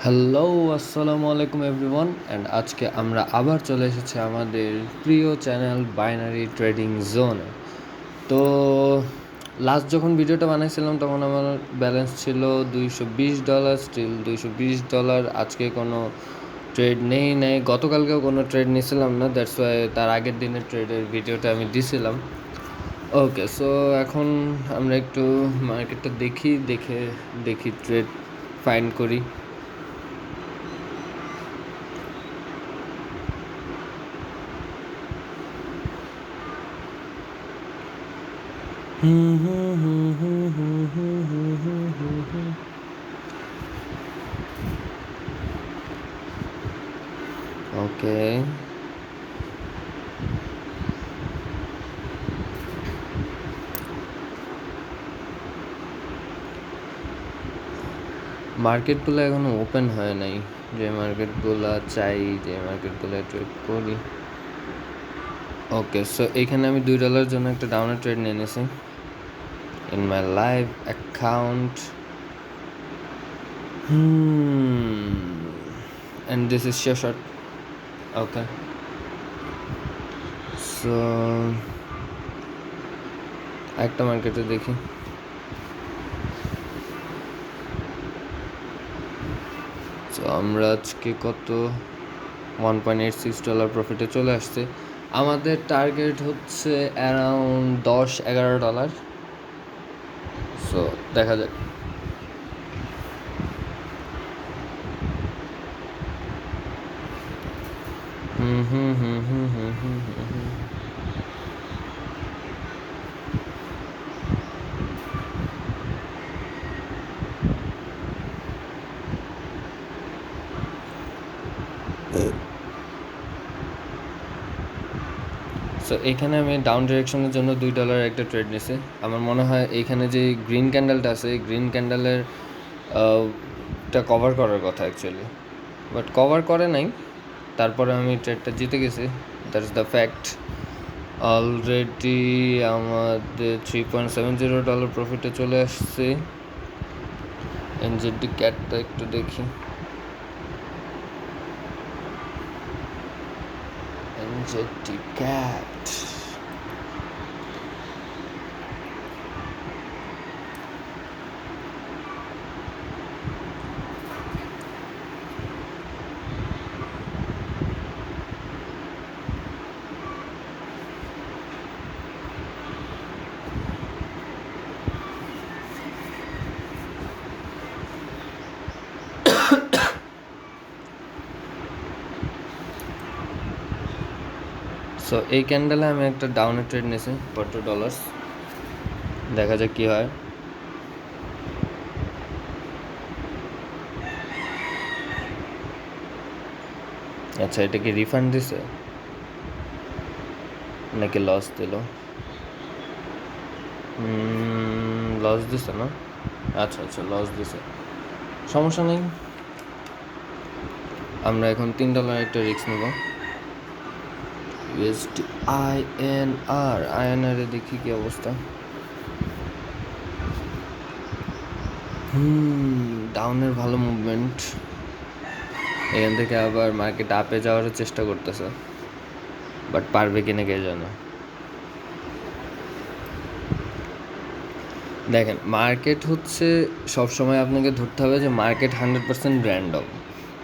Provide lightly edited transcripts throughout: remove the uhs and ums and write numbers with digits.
Hello, আসসালামু আলাইকুম everyone and আজকে আমরা আবার চলে এসেছি আমাদের প্রিয় চ্যানেল বাইনারি ট্রেডিং জোনে। তো লাস্ট যখন ভিডিওটা বানাইছিলাম তখন আমার ব্যালেন্স ছিল $220, স্টিল $220। আজকে কোনো ট্রেড নেই, গতকালকেও কোনো ট্রেড নিয়েছিলাম না, দ্যাটস ওয়াই তার আগের দিনের ট্রেডের ভিডিওটা আমি দিছিলাম। ওকে, সো এখন আমরা একটু মার্কেটটা দেখি ট্রেড ফাইন্ড করি। ওকে, মার্কেটগুলো এখনো ওপেন হয় নাই, যে মার্কেটগুলো চাই, যে মার্কেটগুলো ট্রেড করি। ওকে, সো এইখানে আমি $2 জন্য একটা ডাউনের ট্রেড নিয়ে নিয়েছি in my live account. And this is sure short. Okay, so একটা মার্কেটে দেখি। সো আমরা আজকে কত $1.86 প্রফিটে চলে আসছে। আমাদের টার্গেট হচ্ছে অ্যারাউন্ড $10-11। সো দেখা যাক। সো এখানে আমি ডাউন ডিরেকশনের জন্য $2 একটা ট্রেড নিয়েছি। আমার মনে হয় এইখানে যে গ্রিন ক্যান্ডেলটা আছে, এই গ্রিন ক্যান্ডেলের টা কভার করার কথা অ্যাকচুয়ালি, বাট কভার করে নাই। তারপরে আমি ট্রেডটা জিতে গেছি, দ্যাটস দ্য ফ্যাক্ট। অলরেডি আমাদের $3.70 প্রফিটে চলে আসছে। এনজেডি ক্যাটটা একটু দেখি। এনজেডি ক্যাট, সো এই ক্যান্ডেলে আমি একটা ডাউনের ট্রেড নিয়েছি ফর $2। দেখা যাক কী হয়। আচ্ছা, এটা কি রিফান্ড দিছে নাকি লস দিল? লস দিছে না? আচ্ছা আচ্ছা, লস দিছে, সমস্যা নেই। আমরা এখন $3 একটা রিস্ক নেব। ইউএসডি আইএনআর দেখি কি অবস্থা। ডাউনের ভালো মুভমেন্ট, এখান থেকে আবার মার্কেট আপে যাওয়ারও চেষ্টা করতেছে, বাট পারবে কিনা কে জানে। দেখেন, মার্কেট হচ্ছে সবসময় আপনাকে ধরতে হবে যে মার্কেট 100% র্যান্ডম,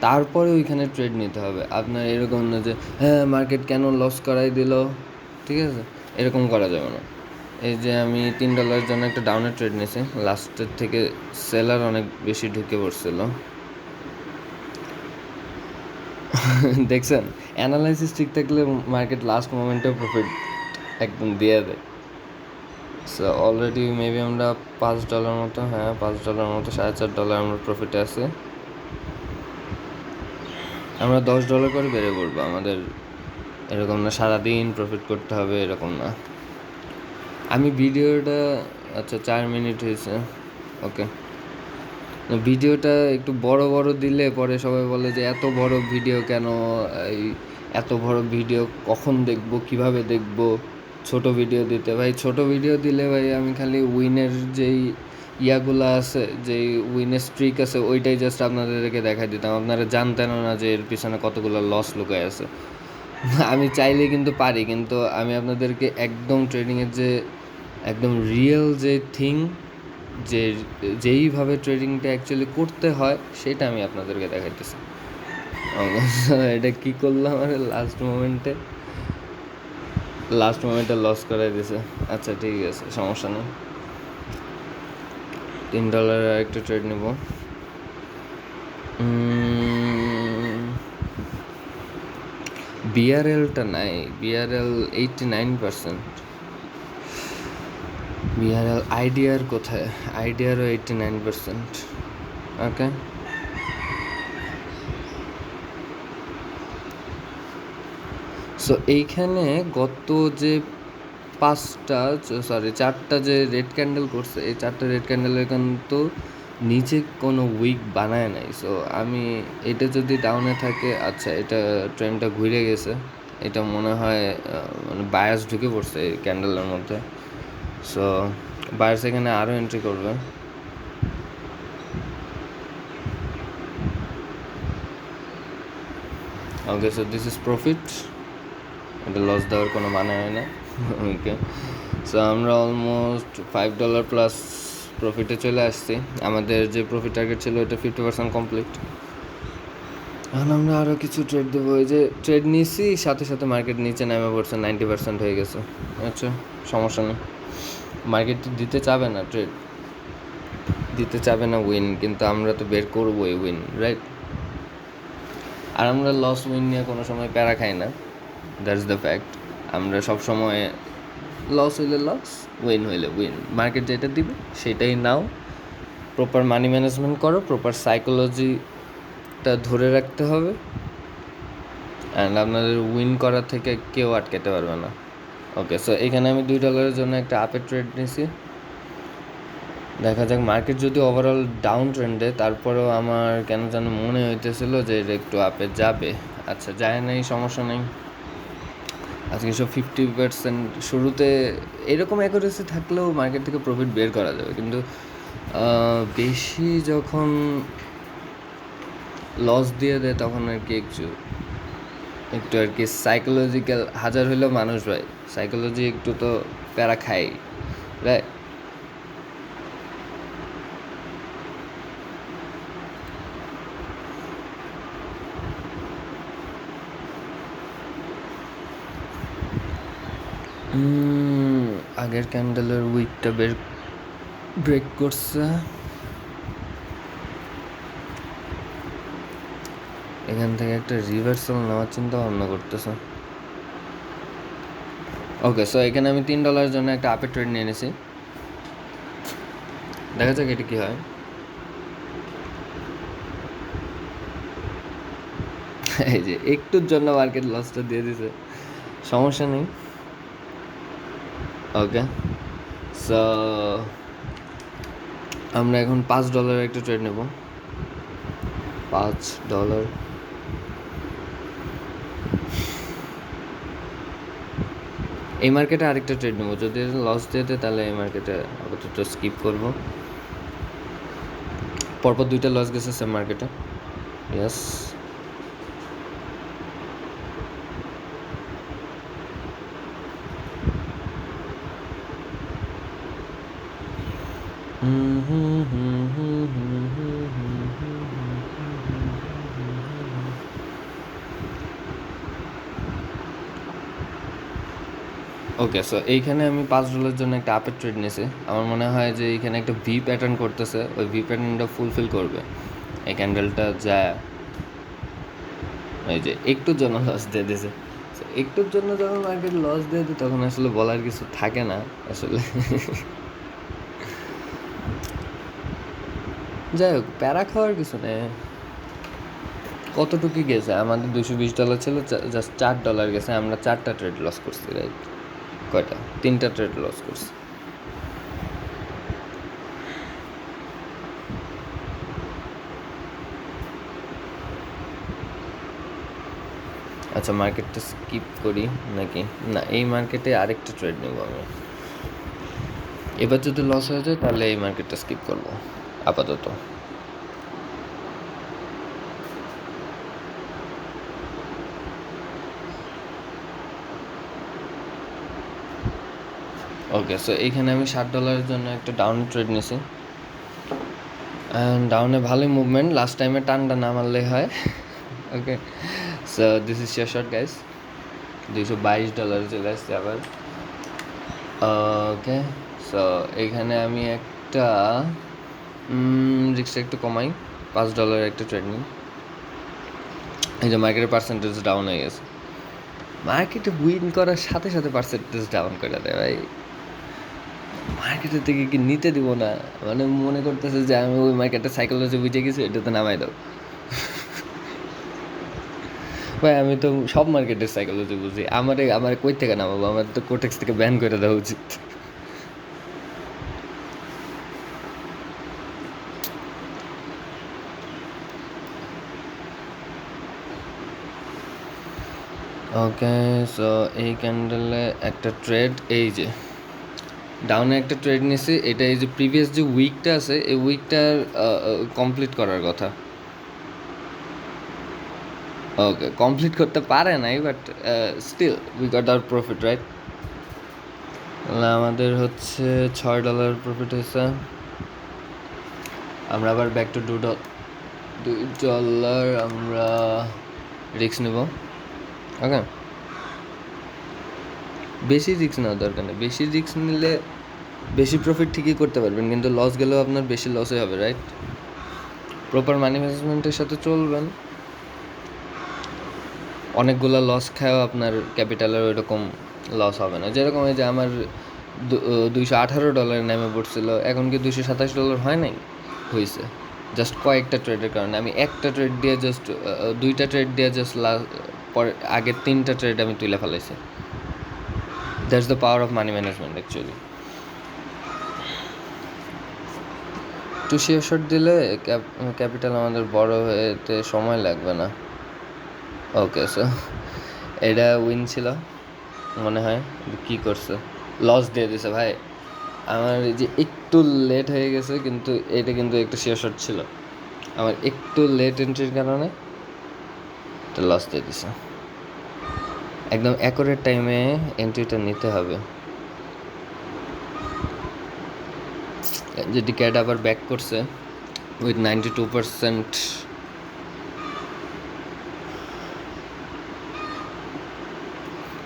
তারপরে ওইখানে ট্রেড নিতে হবে। আপনার এরকম না যে হ্যাঁ মার্কেট কেন লস করাই দিল, ঠিক আছে, এরকম করা যাবে না। এই যে আমি $3 জন্য একটা ডাউনের ট্রেড নিয়েছি, লাস্টের থেকে সেলার অনেক বেশি ঢুকে পড়ছিল। দেখছেন, অ্যানালাইসিস ঠিক থাকলে মার্কেট লাস্ট মোমেন্টেও প্রফিট একদম দিয়ে দেয়। সো অলরেডি মেবি আমরা $5 মতো, হ্যাঁ $5 মতো, $4.5 আমরা প্রফিটে আছে। আমরা $10 করে বেড়ে পড়বো, আমাদের এরকম না সারাদিন প্রফিট করতে হবে, এরকম না। আমি ভিডিওটা, আচ্ছা 4 মিনিট হয়েছে, ওকে। ভিডিওটা একটু বড় বড় দিলে পরে সবাই বলে যে এত বড় ভিডিও কেন, এই এত বড় ভিডিও কখন দেখবো, কিভাবে দেখবো, ছোট ভিডিও দিতে। ভাই ছোট ভিডিও দিলে ভাই আমি খালি উইনের যেই ইয়াগুলো আছে, যে উইনের স্ট্রিক আছে, ওইটাই জাস্ট আপনাদেরকে দেখাই দিতাম। আপনারা জানতেন না যে এর পিছনে কতগুলো লস লুকায় আছে। আমি চাইলে কিন্তু পারি, কিন্তু আমি আপনাদেরকে একদম ট্রেডিংয়ের যে একদম রিয়েল যে থিং, যে যেইভাবে ট্রেডিংটা অ্যাকচুয়ালি করতে হয় সেটা আমি আপনাদেরকে দেখাইতেছি। এটা কী করলাম আরে লাস্ট মোমেন্টে লস করাই দিছে। আচ্ছা ঠিক আছে, সমস্যা নেই। $3 একটা ট্রেড নেব। বিআরএলটা নাই, বিআরএল 89%। বিআরএল আইডিয়ার কোথায়? আইডিয়ারও 89%। ওকে, সো এইখানে গত যে 4টা যে রেড ক্যান্ডেল করছে, এই 4টা রেড ক্যান্ডেলের কিন্তু নিচে কোনো উইক বানায় নাই। সো আমি এটা যদি ডাউনে থাকে, আচ্ছা এটা ট্রেন্ডটা ঘুরে গেছে, এটা মনে হয় মানে বায়াস ঢুকে পড়ছে এই ক্যান্ডেলের মধ্যে। সো বায়াস এখানে আরও এন্ট্রি করবে। ওকে, সো দিস ইজ প্রফিট। এটা লস দেওয়ার কোনো মানে হয় না। ওকে, সো আমরা অলমোস্ট $5 প্লাস প্রফিটে চলে আসছি। আমাদের যে প্রফিট টার্গেট ছিল ওটা 50% কমপ্লিট। এখন আমরা আরও কিছু ট্রেড দেবো। এই যে ট্রেড নিয়েছি, সাথে সাথে মার্কেট নিচে নেমে পড়ছে, 90% হয়ে গেছে। আচ্ছা, সমস্যা নেই। মার্কেট দিতে চাবে না, ট্রেড দিতে চাবে না উইন, কিন্তু আমরা তো বের করবোই উইন, রাইট? আর আমরা লস উইন নিয়ে কোনো সময় প্যারা খাই না, দ্যাটস দ্য ফ্যাক্ট। আমরা সব সময় লস হইলে লস, উইন হইলে উইন। মার্কেট যেটা দিবে সেটাই নাও, প্রপার মানি ম্যানেজমেন্ট করো, প্রপার সাইকোলজিটা ধরে রাখতে হবে, অ্যান্ড আপনাদের উইন করার থেকে কেউ আটকাতে পারবে না। ওকে, সো এখানে আমি $2 জন্য একটা আপের ট্রেড নিয়েছি। দেখা যাক, মার্কেট যদি ওভারঅল ডাউন ট্রেন্ডে, তারপরেও আমার কেন যেন মনে হইতেছিল যে এটা একটু আপে যাবে। আচ্ছা, যায় নাই, সমস্যা নেই। আজকে সব 50%। শুরুতে এরকম অ্যাকুরেসি থাকলেও মার্কেট থেকে প্রফিট বের করা যাবে, কিন্তু বেশি যখন লস দিয়ে দেয় তখন আর কি একটু আর কি সাইকোলজিক্যাল, হাজার হইলেও মানুষ ভাই, সাইকোলজি একটু তো প্যারা খাই, রাইট? আগের ক্যান্ডেলের উইকটা ব্রেক করছে। এখান থেকে একটা রিভার্সাল নেওয়ার চিন্তা ভাবনা করতেছে। ওকে, সো এখানে আমি $3 জন্য একটা আপের ট্রেড নিয়ে নিয়েছি। দেখা যাক এটা কী হয়। এই যে একটুর জন্য মার্কেট লসটা দিয়ে দিছে, সমস্যা নেই। ওকে, সো আমরা এখন $5 একটা ট্রেড নেব। $5। এই মার্কেটে আরেকটা ট্রেড নেবো, যদি লস দিয়ে দেয় তাহলে এই মার্কেটে আপাতত স্কিপ করবো। পরপর 2টা লস গেছে সেম মার্কেটে। ইয়েস, ওকে, সো এইখানে আমি $5 জন্য একটা আপের ট্রেড নিয়েছি। আমার মনে হয় যে এইখানে একটা ভি প্যাটার্ন করতেছে, ওই ভি প্যাটার্নটা ফুলফিল করবে এই ক্যান্ডেলটা। যা এই যে একটুর জন্য লস দিয়ে দিয়েছে, একটুর জন্য যখন মার্কেট লস দিয়ে দেয় তখন আসলে বলার কিছু থাকে না আসলে। যাই হোক, প্যারা খাওয়ার কিছু নেই। কতটুকু গেছে? আমাদের $220 ছিল, জাস্ট $4 গেছে। আমরা 4টা ট্রেড লস করছি, রাইট? কয়টা? 3টা ট্রেড লস করছি। আচ্ছা, মার্কেটটা স্কিপ করি নাকি? না, এই মার্কেটে আরেকটা ট্রেড নেব আমি। এবার যদি লস হয়ে যায় তাহলে এই মার্কেটটা স্কিপ করবো আপাতত। ওকে, সো এইখানে আমি $60 জন্য একটা ডাউন ট্রেড নিছি, অ্যান্ড ডাউনে ভালোই মুভমেন্ট, লাস্ট টাইমে টানটা না মারলেই হয়। Okay, so this is sure shot guys, $222 চলে আসছে আবার। ওকে, সো এইখানে আমি একটা রিক্সটা একটু কমাই, $5 একটা ট্রেড নিই। এই যে মার্কেটের পার্সেন্টেজ ডাউন হয়ে গেছে, মার্কেটে উইন করার সাথে সাথে পার্সেন্টেজ ডাউন করে দেয় ভাই। মার্কেটের থেকে কি নিতে দিব না, মানে মনে করতেছে যে আমি ওই মার্কেটের সাইকোলজি বুঝে গেছি, এটাতে নামাই দাও। ভাই আমি তো সব মার্কেটের সাইকোলজি বুঝি, আমার কই থেকে নামাবো, আমার তো কোটেক্স থেকে ব্যান করে দেওয়া উচিত। ওকে, সো এই ক্যান্ডেলে একটা ট্রেড, এই যে ডাউনে একটা ট্রেড নিয়েছি, এটা এই যে প্রিভিয়াস যে উইকটা আছে এই উইকটার কমপ্লিট করার কথা। ওকে, কমপ্লিট করতে পারে নাই, but still we got our profit, right? আমাদের হচ্ছে $6 প্রফিট হয়েছে। আমরা আবার ব্যাক টু $2 আমরা রিস্ক নেব। ওকে, বেশি রিস্ক নেওয়ার দরকার নেই, বেশি রিস্ক নিলে বেশি প্রফিট ঠিকই করতে পারবেন, কিন্তু লস গেলেও আপনার বেশি লসই হবে, রাইট? প্রপার মানি ম্যানেজমেন্টের সাথে চলবেন, অনেকগুলো লস খায়ও আপনার ক্যাপিটালের ওইরকম লস হবে না। যেরকম এই যে আমার $218 নেমে পড়ছিল, এখন কি $227 হয় নাই? হয়েছে, জাস্ট কয়েকটা ট্রেডের কারণে। আমি একটা ট্রেড দিয়ে জাস্ট দুইটা ট্রেড দিয়ে জাস্ট পরে আগের 3টা ট্রেড আমি তুলে ফেলাইছি। That's the power of money management actually. একটু শিওর শট দিলে ক্যাপিটাল আমাদের বড় হতে সময় লাগবে না। ওকে, সো এটা উইন ছিল মনে হয়, কী করছে, লস দিয়ে দিছে ভাই। আমার এই যে একটু লেট হয়ে গেছে, কিন্তু এটা কিন্তু একটা শিওর শট ছিল, আমার একটু লেট এন্ট্রির কারণে এটা লস দিয়ে দিছে। একদম অ্যাকুরেট টাইমে এন্ট্রিটা নিতে হবে। যদি ক্যাট আবার ব্যাক করছে উইথ 92%,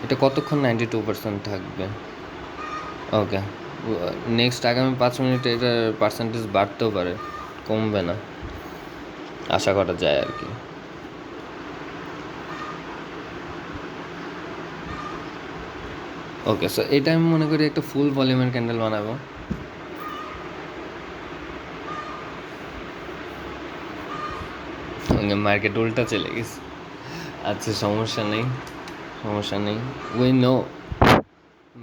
এটা কতক্ষণ 92% থাকবে? ওকে, নেক্সট আগামী 5 মিনিটে এটার পার্সেন্টেজ বাড়তেও পারে, কমবে না, আশা করা যায় আর কি। ওকে, সো এটা আমি মনে করি একটা ফুল ভলিউমের ক্যান্ডেল বানাবো। মার্কেট উল্টা চলে গেছে, আচ্ছা সমস্যা নেই, সমস্যা নেই, উই নো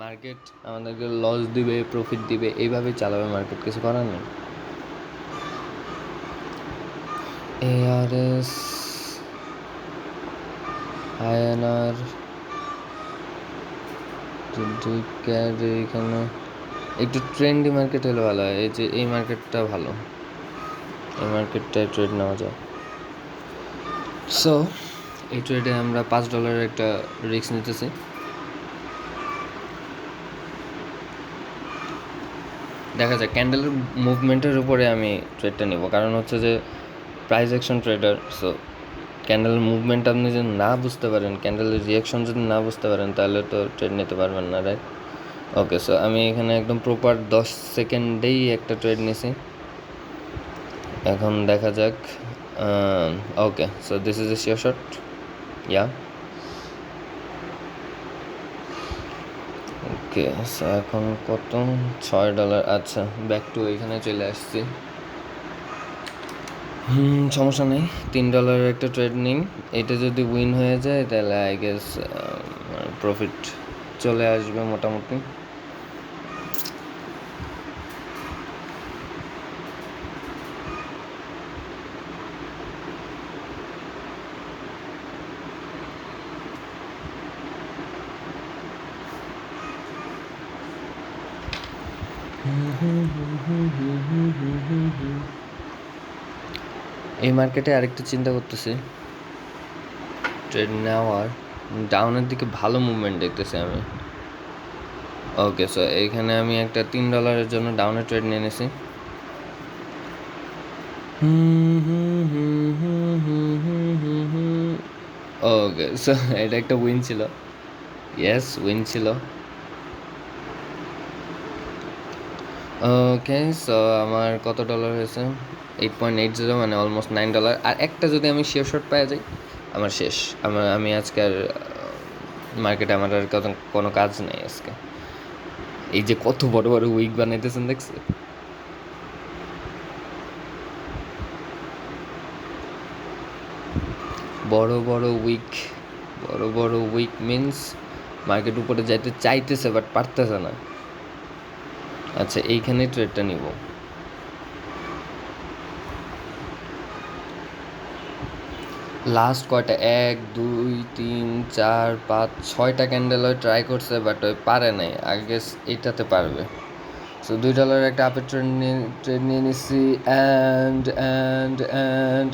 মার্কেট আমাদেরকে লস দিবে প্রফিট দিবে, এইভাবেই চালাবে মার্কেট, কিছু করার নেই। ARS INR দুই ক্যাড এইখানে একটু ট্রেন্ডি মার্কেট হলে ভালো হয়। এই যে এই মার্কেটটা ভালো, এই মার্কেটটায় ট্রেড নেওয়া যায়। সো এই ট্রেডে আমরা $5 একটা রিস্ক নিতেছি। দেখা যায় ক্যান্ডেলের মুভমেন্টের উপরে আমি ট্রেডটা নিব, কারণ হচ্ছে যে প্রাইস অ্যাকশন ট্রেডার। সো ক্যান্ডেলের মুভমেন্ট আপনি যদি না বুঝতে পারেন, ক্যান্ডেলের রিয়াকশন যদি না বুঝতে পারেন, তাহলে তো ট্রেড নিতে পারবেন না, রাইট? ওকে, সো আমি এখানে একদম প্রপার 10 সেকেন্ডেই একটা ট্রেড নিছি। এখন দেখা যাক। Okay, so this is a sure shot, yeah. Okay, so এখন কত? $6। আচ্ছা, ব্যাক টু এখানে চলে আসছি। সমস্যা নেই, $3 একটা ট্রেড নিন, এটা যদি উইন হয়ে যায় তাহলে আই গেস প্রফিট চলে আসবে মোটামুটি। এই মার্কেটে আরেকটু চিন্তা করতেছি ট্রেড নেওয়ার, ডাউনের দিকে ভালো মুভমেন্ট দেখতেছি আমি। ওকে, সো এইখানে আমি একটা $3 জন্য ডাউনের ট্রেড নিয়ে নিয়েছি। ওকে, সো এটা একটা উইন ছিল। ইয়েস, উইন ছিল। ওকে, সো আমার কত ডলার হয়েছে? 8.80, মানে অলমোস্ট $9। আর একটা যদি আমি শিওর শট পাওয়া যাই, আমার শেষ। আমি আজকে আর মার্কেটে আমার আর কোনো কাজ নেই আজকে। এই যে কত বড় বড় উইক বানাইতেছেন দেখছে? বড় বড় উইক মিনস মার্কেট উপরে যাইতে চাইতেছে বাট পারতেছে না। আচ্ছা, এইখানে ট্রেডটা নিব। লাস্ট কয়টা 1 2 3 4 5 6টা ক্যান্ডেল ওই ট্রাই করছে বাট ওই পারে নাই। আই গেস এইটাতে পারবে। সো $2 একটা আপের ট্রেড নিয়ে নিচ্ছি and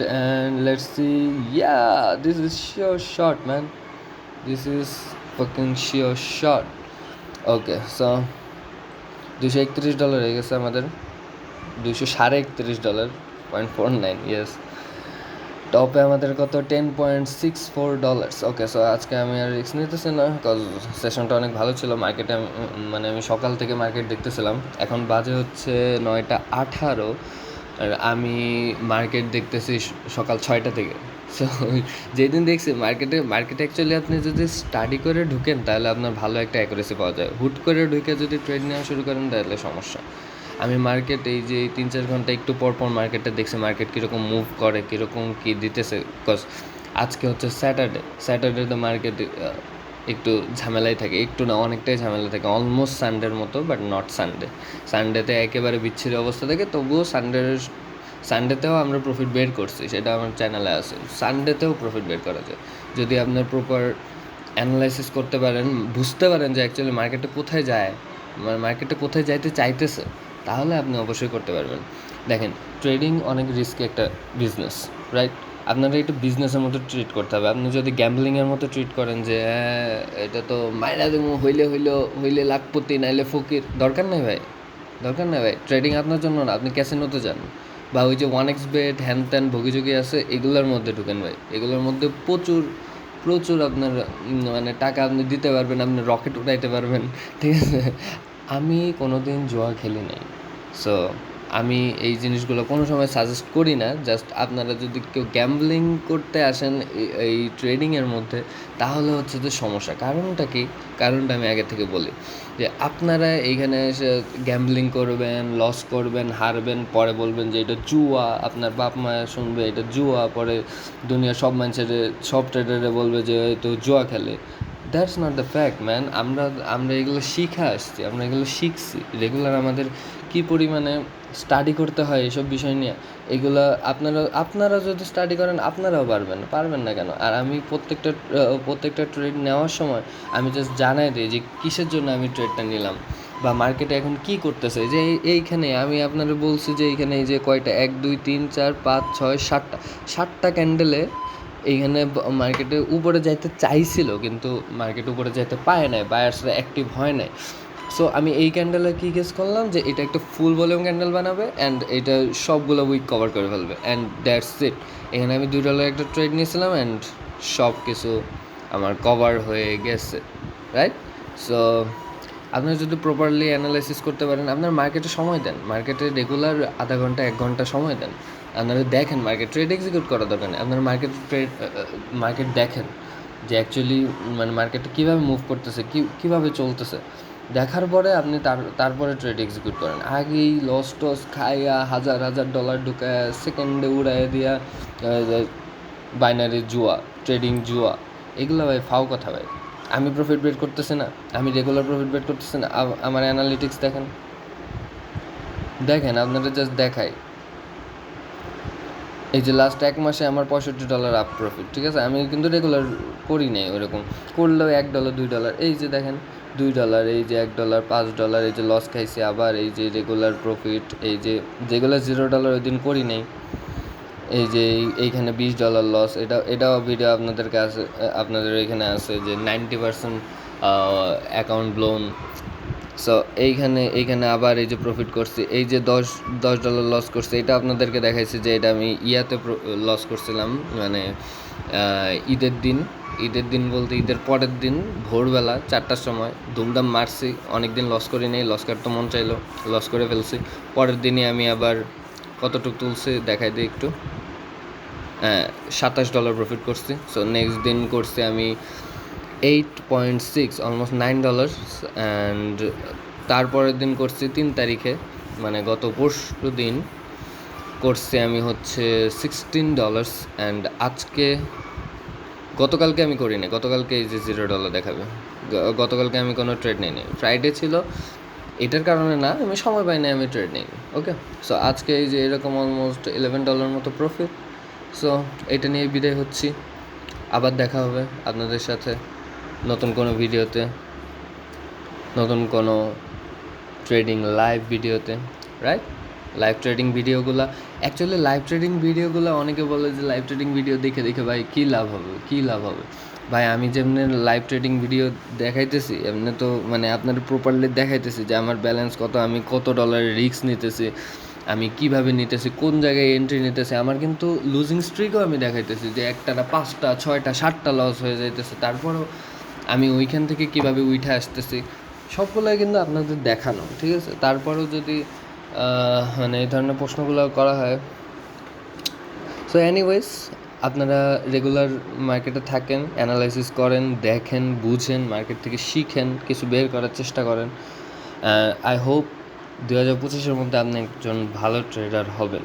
let's see. Yeah, this is sure shot, man. This is fucking sure shot. Okay, so $231 হয়ে গেছে আমাদের। $231.49, ইয়েস। টপে আমাদের কত? $10.64। ওকে, সো আজকে আমি আর রিস্ক নিতেছি না, বিকজ সেশনটা অনেক ভালো ছিল। মার্কেটে মানে আমি সকাল থেকে মার্কেট দেখতেছিলাম। এখন বাজে হচ্ছে 9:18, আর আমি মার্কেট দেখতেছি সকাল 6টা থেকে। সো যেদিন দেখছি মার্কেটে অ্যাকচুয়ালি আপনি যদি স্টাডি করে ঢুকেন তাহলে আপনার ভালো একটা অ্যাকুরেসি পাওয়া যায়। হুট করে ঢুকে যদি ট্রেড নেওয়া শুরু করেন তাহলে সমস্যা। আমি মার্কেট এই যে 3-4 ঘন্টা একটু পর মার্কেটটা দেখছি, মার্কেট কীরকম মুভ করে, কীরকম কী দিতেছে। বিকজ আজকে হচ্ছে স্যাটারডে মার্কেট একটু ঝামেলাই থাকে, একটু না অনেকটাই ঝামেলা থাকে, অলমোস্ট সানডের মতো বাট নট সানডেতে একেবারে বিচ্ছিরি অবস্থা থাকে। তবুও সানডেতেও আমরা প্রফিট বের করছি, সেটা আমার চ্যানেলে আছে। সানডেতেও প্রফিট বের করা যায় যদি আপনার প্রপার অ্যানালাইসিস করতে পারেন, বুঝতে পারেন যে অ্যাকচুয়ালি মার্কেটে কোথায় যায়, মার্কেটে কোথায় যাইতে চাইতেছে, তাহলে আপনি অবশ্যই করতে পারবেন। দেখেন, ট্রেডিং অনেক রিস্কি একটা বিজনেস, রাইট? আপনারা একটু বিজনেসের মতো ট্রিট করতে হবে। আপনি যদি গ্যাম্বলিংয়ের মতো ট্রিট করেন যে এটা তো মাইরা দেবো, হইলে লাখপতি, নাইলে ফকির, দরকার নেই ভাই। ট্রেডিং আপনার জন্য না। আপনি ক্যাসিনোতে যান, বা ওই যে 1xBet হ্যান ত্যান ভোগিযোগী আছে, এগুলোর মধ্যে ঢুকেন ভাই। এগুলোর মধ্যে প্রচুর আপনার মানে টাকা আপনি দিতে পারবেন, আপনি রকেট উঠাইতে পারবেন, ঠিক আছে? আমি কোনো দিন জুয়া খেলি নাই, সো আমি এই জিনিসগুলো কোনো সময় সাজেস্ট করি না। জাস্ট আপনারা যদি কেউ গ্যাম্বলিং করতে আসেন এই ট্রেডিংয়ের মধ্যে, তাহলে হচ্ছে যে সমস্যা। কারণটা আমি আগে থেকে বলি যে আপনারা এইখানে এসে গ্যাম্বলিং করবেন, লস করবেন, হারবেন, পরে বলবেন যে এটা জুয়া। আপনার বাপ মা শুনবে এটা জুয়া, পরে দুনিয়া সব মানুষের, সব ট্রেডারে বলবে যে তো জুয়া খেলে। That's not the fact, man. আমরা এগুলো শিখে আসছি, আমরা এগুলো শিখছি রেগুলার। আমাদের কী পরিমাণে স্টাডি করতে হয় এসব বিষয় নিয়ে, এগুলো আপনারা যদি স্টাডি করেন আপনারাও পারবেন না কেন? আর আমি প্রত্যেকটা ট্রেড নেওয়ার সময় আমি জাস্ট জানাই দিই যে কিসের জন্য আমি ট্রেডটা নিলাম, বা মার্কেটে এখন কী করতেছে। যে এইখানে আমি আপনারা বলছি যে এইখানে এই যে কয়টা 1 2 3 4 5 6 7টা ক্যান্ডেলে এইখানে মার্কেটে উপরে যাইতে চাইছিল, কিন্তু মার্কেট উপরে যাইতে পায় নাই, বায়ার্সরা অ্যাক্টিভ হয় নাই। সো আমি এই ক্যান্ডেলে কী গেস করলাম যে এটা একটা ফুল ভলিউম ক্যান্ডেল বানাবে অ্যান্ড এটা সবগুলো উইক কভার করে ফেলবে, অ্যান্ড দ্যাটস ইট। এখানে আমি $2 একটা ট্রেড নিয়েছিলাম অ্যান্ড সব কিছু আমার কভার হয়ে গেছে, রাইট? সো আপনারা যদি প্রপারলি অ্যানালাইসিস করতে পারেন, আপনার মার্কেটে সময় দেন, মার্কেটে রেগুলার আধা ঘন্টা 1 ঘন্টা সময় দেন। আপনারা দেখেন মার্কেট ট্রেড এক্সিকিউট করার দরকার নেই, আপনারা মার্কেট দেখেন যে অ্যাকচুয়ালি মানে মার্কেটটা কীভাবে মুভ করতেছে, কীভাবে চলতেছে। দেখার পরে আপনি তারপরে ট্রেড এক্সিকিউট করেন। আগেই লস খাইয়া হাজার ডলার ঢুকায় সেকেন্ডে উড়াইয়া দিয়া বাইনারি জুয়া, ট্রেডিং জুয়া, এগুলো ভাই ফাও কথা ভাই। আমি প্রফিট বের করতেছি না, আমি রেগুলার প্রফিট বের করতেছি না। আমার অ্যানালিটিক্স দেখেন, আপনারা জাস্ট দেখাই। এই যে লাস্ট 1 মাসে আমার $65 আপ প্রফিট, ঠিক আছে? আমি কিন্তু রেগুলার করি নাই ওরকম, করলেও $1 $2, এই যে দেখেন $2, এই যে $1 $5, এই যে লস খাইছি, আবার এই যে রেগুলার প্রফিট, এই যে যেগুলো $0 ওই দিন করি নাই, এই যে এইখানে $20 লস। এটাও ভিডিও আপনাদের কাছে, আপনাদের এখানে আছে যে 90% অ্যাকাউন্ট ব্লোন। সো এইখানে আবার এই যে প্রফিট করছি, এই যে $10 লস করছি, এটা আপনাদেরকে দেখাইছি যে এটা আমি ইয়াতে লস করছিলাম, মানে ঈদের দিন বলতে ঈদের পরের দিন ভোরবেলা 4টার সময় ধুমধাম মারছি, অনেক দিন লস করি নেই, লস করতে মন চাইলো, লস করে ফেলছি। পরের দিনই আমি আবার কতটুকু তুলছি দেখাই দিই একটু, $27 প্রফিট করছি। সো নেক্সট দিন করছি আমি 8.6, অলমোস্ট $9, অ্যান্ড তারপরের দিন করছি 3 তারিখে, মানে গত পরশু দিন করছি আমি হচ্ছে $16, অ্যান্ড গতকালকে আমি করি না, গতকালকে এই যে $0 দেখাবে, গতকালকে আমি কোনো ট্রেড নিইনি, ফ্রাইডে ছিল, এটার কারণে না, আমি সময় পাই না, আমি ট্রেড নিইনি। ওকে, সো আজকে এই যে এরকম অলমোস্ট $11 মতো প্রফিট। সো এটা নিয়ে বিদায় হচ্ছি, আবার দেখা হবে আপনাদের সাথে নতুন কোনো ভিডিওতে, নতুন কোনো ট্রেডিং লাইভ ভিডিওতে, রাইট? লাইভ ট্রেডিং ভিডিওগুলো, অ্যাকচুয়ালি লাইভ ট্রেডিং ভিডিওগুলো অনেকে বলে যে লাইভ ট্রেডিং ভিডিও দেখে দেখে ভাই কী লাভ হবে। ভাই আমি যেমনি লাইভ ট্রেডিং ভিডিও দেখাইতেছি, এমনি তো মানে আপনার প্রপারলি দেখাইতেছি যে আমার ব্যালেন্স কত, আমি কত ডলারের রিস্ক নিতেছি, আমি কিভাবে নিতেছি, কোন জায়গায় এন্ট্রি নিতেছি। আমার কিন্তু লুজিং স্ট্রিকও আমি দেখাইতেছি যে একটানা 5টা 6টা 7টা লস হয়ে যাইতেছে, তারপরেও আমি ওইখান থেকে কিভাবে উঠে আসতেছি, সবগুলোই কিন্তু আপনাদের দেখানো, ঠিক আছে? তারপরেও যদি মানে এই ধরনের প্রশ্নগুলো করা হয়, সো এনিওয়েজ আপনারা রেগুলার মার্কেটে থাকেন, অ্যানালাইসিস করেন, দেখেন, বুঝেন, মার্কেট থেকে শিখেন, কিছু বের করার চেষ্টা করেন। আই হোপ 2025-এর মধ্যে আপনি একজন ভালো ট্রেডার হবেন।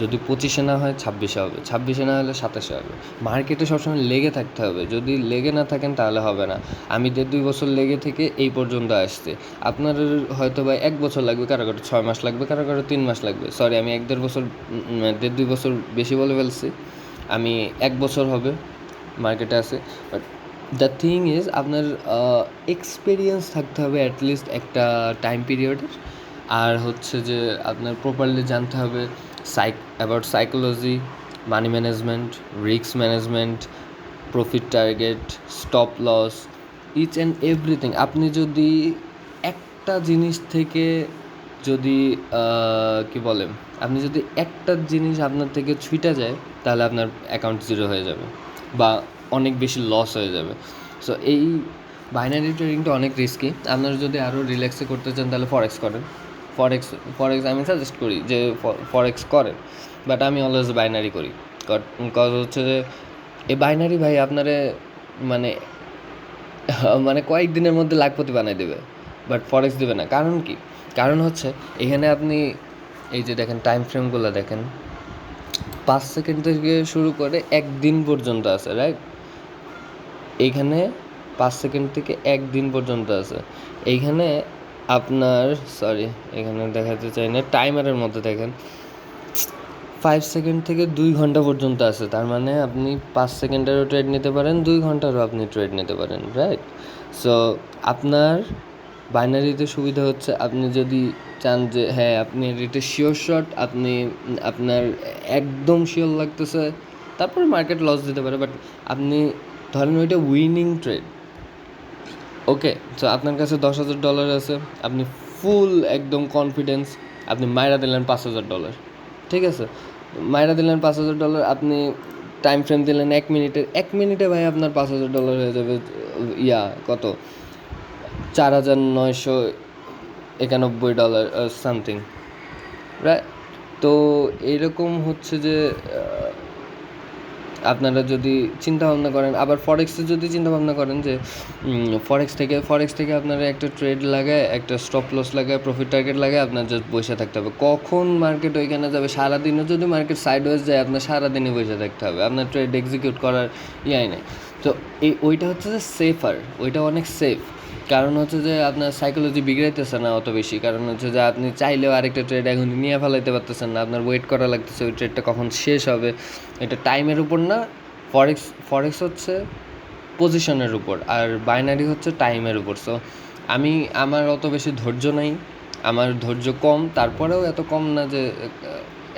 যদি 25-এ না হয় 26-এ হবে, 26-এ না হলে 27-এ হবে। মার্কেটে সবসময় লেগে থাকতে হবে, যদি লেগে না থাকেন তাহলে হবে না। আমি 1.5-2 বছর লেগে থেকে এই পর্যন্ত আসছি, আপনার হয়তো বা 1 বছর লাগবে, কারো 6 মাস লাগবে, কারো 3 মাস লাগবে। সরি, আমি 1-1.5 বছর, 1.5-2 বছর বেশি বলে ফেলছি। আমি 1 বছর হবে মার্কেটে আছে। বাট দ্য থিং ইজ আপনার এক্সপিরিয়েন্স থাকতে হবে অ্যাটলিস্ট একটা টাইম পিরিয়ডের, আর হচ্ছে যে আপনার প্রপারলি জানতে হবে about psychology, money management, risk management, profit target, stop loss, each and everything. আপনি যদি একটা জিনিস থেকে যদি কী বলে, আপনি যদি একটা জিনিস আপনার থেকে ছুটে যায়, তাহলে আপনার অ্যাকাউন্ট জিরো হয়ে যাবে বা অনেক বেশি লস হয়ে যাবে। সো এই বাইনারি ট্রেডিংটা অনেক রিস্কি। আপনারা যদি আরও রিল্যাক্সে করতে চান তাহলে ফরেক্স করেন। ফরেক্স আমি সাজেস্ট করি যে ফরেক্স করেন, বাট আমি অলওয়েজ বাইনারি করি। কজ হচ্ছে যে এই বাইনারি ভাই আপনারে মানে মানে কয়েকদিনের মধ্যে লাখপতি বানাই দেবে, বাট ফরেক্স দেবে না। কারণ কি? কারণ হচ্ছে এখানে আপনি এই যে দেখেন টাইম ফ্রেমগুলো দেখেন, 5 সেকেন্ড থেকে শুরু করে 1 দিন পর্যন্ত আছে, রাইট? এইখানে 5 সেকেন্ড থেকে 1 দিন পর্যন্ত আছে। এইখানে আপনার এখানে দেখাতে চাই না, টাইমারের মধ্যে দেখেন 5 সেকেন্ড থেকে 2 ঘন্টা পর্যন্ত আছে। তার মানে আপনি 5 সেকেন্ডেরও ট্রেড নিতে পারেন, 2 ঘন্টারও আপনি ট্রেড নিতে পারেন, রাইট? সো আপনার বাইনারিতে সুবিধা হচ্ছে, আপনি যদি চান যে হ্যাঁ আপনি এটা শিওর শট, আপনি আপনার একদম শিওর লাগতেছে, তারপরে মার্কেট লস দিতে পারে, বাট আপনি ধরেন ওইটা উইনিং ট্রেড, ওকে? সো আপনার কাছে $10,000 আছে, আপনি ফুল একদম কনফিডেন্স, আপনি মাইরা দিলেন $5,000, ঠিক আছে? মাইরা দিলেন $5,000, আপনি টাইম ফ্রেম দিলেন 1 মিনিটের, 1 মিনিটে ভাই আপনার $5,000 হয়ে যাবে, কত, $4,991 সামথিং, রাইট? তো এইরকম হচ্ছে যে আপনারা যদি চিন্তা ভাবনা করেন, আবার ফরেক্সে যদি চিন্তা ভাবনা করেন যে ফরেক্স থেকে আপনারা একটা ট্রেড লাগায়, একটা স্টপ লস লাগায়, প্রফিট টার্গেট লাগায় আপনার জাস্ট বসে থাকতে হবে। কখন মার্কেট ওইখানে যাবে, সারাদিনও যদি মার্কেট সাইডওয়েজ যায় আপনার সারাদিনই বসে থাকতে হবে, আপনার ট্রেড এক্সিকিউট করার নেই। তো ওইটা হচ্ছে যে সেফার, ওইটা অনেক সেফ। কারণ হচ্ছে যে আপনার সাইকোলজি বিগড়াইতেছে না অত বেশি, কারণ হচ্ছে যে আপনি চাইলেও আরেকটা ট্রেড এখন নিয়ে ফেলাইতে পারতেছেন না, আপনার ওয়েট করা লাগতেছে ওই ট্রেডটা কখন শেষ হবে। এটা টাইমের উপর না, ফরেক্স হচ্ছে পজিশনের উপর, আর বাইনারি হচ্ছে টাইমের উপর। সো আমার অত বেশি ধৈর্য নাই, আমার ধৈর্য কম, তারপরেও এত কম না যে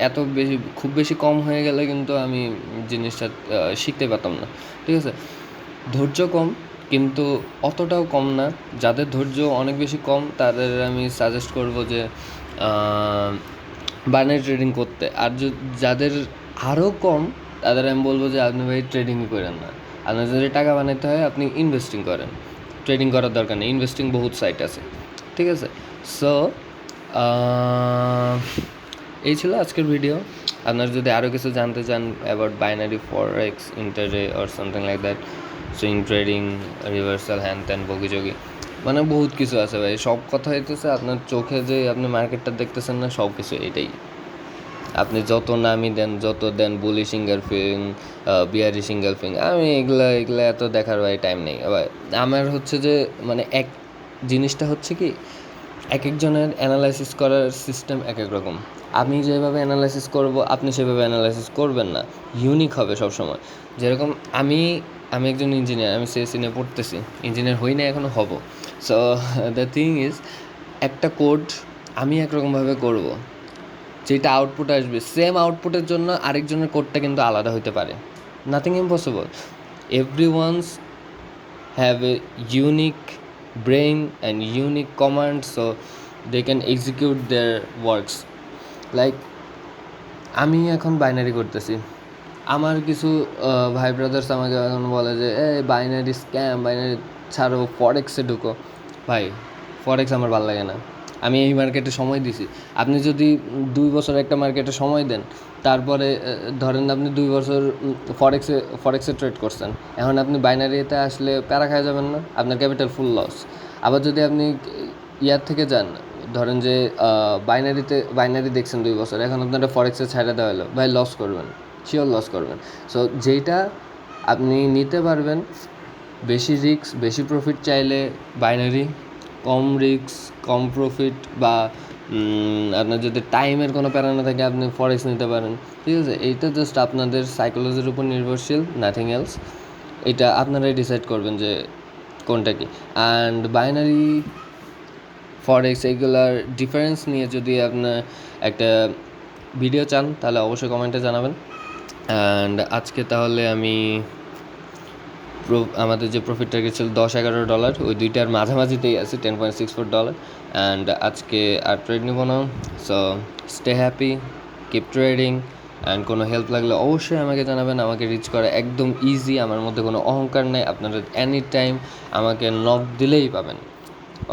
এত বেশি, খুব বেশি কম হয়ে গেলে কিন্তু আমি জিনিসটা শিখতে পারতাম না। ঠিক আছে, ধৈর্য কম কিন্তু অতটাও কম না। যাদের ধৈর্য অনেক বেশি কম তাদের আমি সাজেস্ট করব যে বাইনারি ট্রেডিং করতে, আর যাদের আরও কম তাদের আমি বলবো যে আপনি ভাই ট্রেডিংই করেন না। আপনার যদি টাকা বানাইতে হয় আপনি ইনভেস্টিং করেন, ট্রেডিং করার দরকার নেই, ইনভেস্টিং বহুত সাইট আছে। ঠিক আছে, সো এই ছিল আজকের ভিডিও। আপনারা যদি আরও কিছু জানতে চান about binary, forex, intraday or something like that, swing trading, reversal, হ্যান ত্যান বগিচগি, মানে বহুত কিছু আছে ভাই। সব কথা হইতেছে আপনার চোখে যে আপনি মার্কেটটা দেখতেছেন না, সব কিছু এটাই। আপনি যত নামই দেন, যত দেন বুলি সিঙ্গার ফিং, বিয়ারি সিঙ্গার ফিং, আমি এগুলা এত দেখার ভাই টাইম নেই ভাই। আমার হচ্ছে যে মানে জিনিসটা হচ্ছে কি, এক একজনের অ্যানালাইসিস করার সিস্টেম এক এক রকম। আমি যেভাবে অ্যানালাইসিস করব আপনি সেভাবে অ্যানালাইসিস করবেন না, ইউনিক হবে সবসময়। যেরকম আমি একজন ইঞ্জিনিয়ার, আমি সিএসসি নিয়ে পড়তেছি, ইঞ্জিনিয়ার হই না, এখনও হব। সো দ্য থিং ইজ, একটা কোড আমি একরকমভাবে করব, যেটা আউটপুট আসবে সেম আউটপুটের জন্য আরেকজনের কোডটা কিন্তু আলাদা হতে পারে। Nothing impossible, every ones have a unique brain and unique command, so they can execute their works. Like আমি এখন বাইনারি করতেছি, আমার কিছু ভাই ব্রাদার্স আমাকে এখন বলে যে বাইনারি স্ক্যাম, বাইনারি ছাড়ো, ফরেক্সে ঢুকো। ভাই ফরেক্স আমার ভালো লাগে না, আমি এই মার্কেটে সময় দিছি। আপনি যদি 2 বছর একটা মার্কেটে সময় দেন, তারপরে ধরেন আপনি 2 বছর ফরেক্সে ট্রেড করছেন, এখন আপনি বাইনারিতে আসলে প্যারা খাওয়া যাবেন না, আপনার ক্যাপিটাল ফুল লস। আবার যদি আপনি ইয়ার থেকে যান, ধরেন যে বাইনারি দেখছেন 2 বছর, এখন আপনারা ফরেক্সে ছাড়া দেওয়া হলো, ভাই লস করবেন, শিওর লস করবেন। সো যেইটা আপনি নিতে পারবেন, বেশি রিস্ক বেশি প্রফিট চাইলে বাইনারি, কম রিস্ক কম প্রফিট, বা আপনার যদি টাইমের কোনো প্যারা না থাকে আপনি ফরেক্স নিতে পারেন। ঠিক আছে, এইটা জাস্ট আপনাদের সাইকোলজির উপর নির্ভরশীল, নাথিং এলস। এটা আপনারাই ডিসাইড করবেন যে কোনটা কি। অ্যান্ড বাইনারি, ফরেক্স, এইগুলার ডিফারেন্স নিয়ে যদি আপনার একটা ভিডিও চান তাহলে অবশ্যই কমেন্টে জানাবেন। অ্যান্ড আজকে তাহলে আমি আমাদের যে প্রফিট টার্গেট ছিল $10-11, ওই দুইটার মাঝামাঝিতেই আছে, $10.64। অ্যান্ড আজকে আর ট্রেড নিব না। So stay happy, keep trading, and কোনো হেল্প লাগলে অবশ্যই আমাকে জানাবেন। আমাকে রিচ করা একদম ইজি, আমার মধ্যে কোনো অহংকার নেই। আপনারা এনি টাইম আমাকে নক দিলেই পাবেন।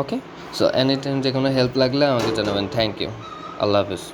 ওকে, সো এনি টাইম যে কোনো হেল্প লাগলে আমাকে জানাবেন। থ্যাংক ইউ, আল্লাহ হাফিজ।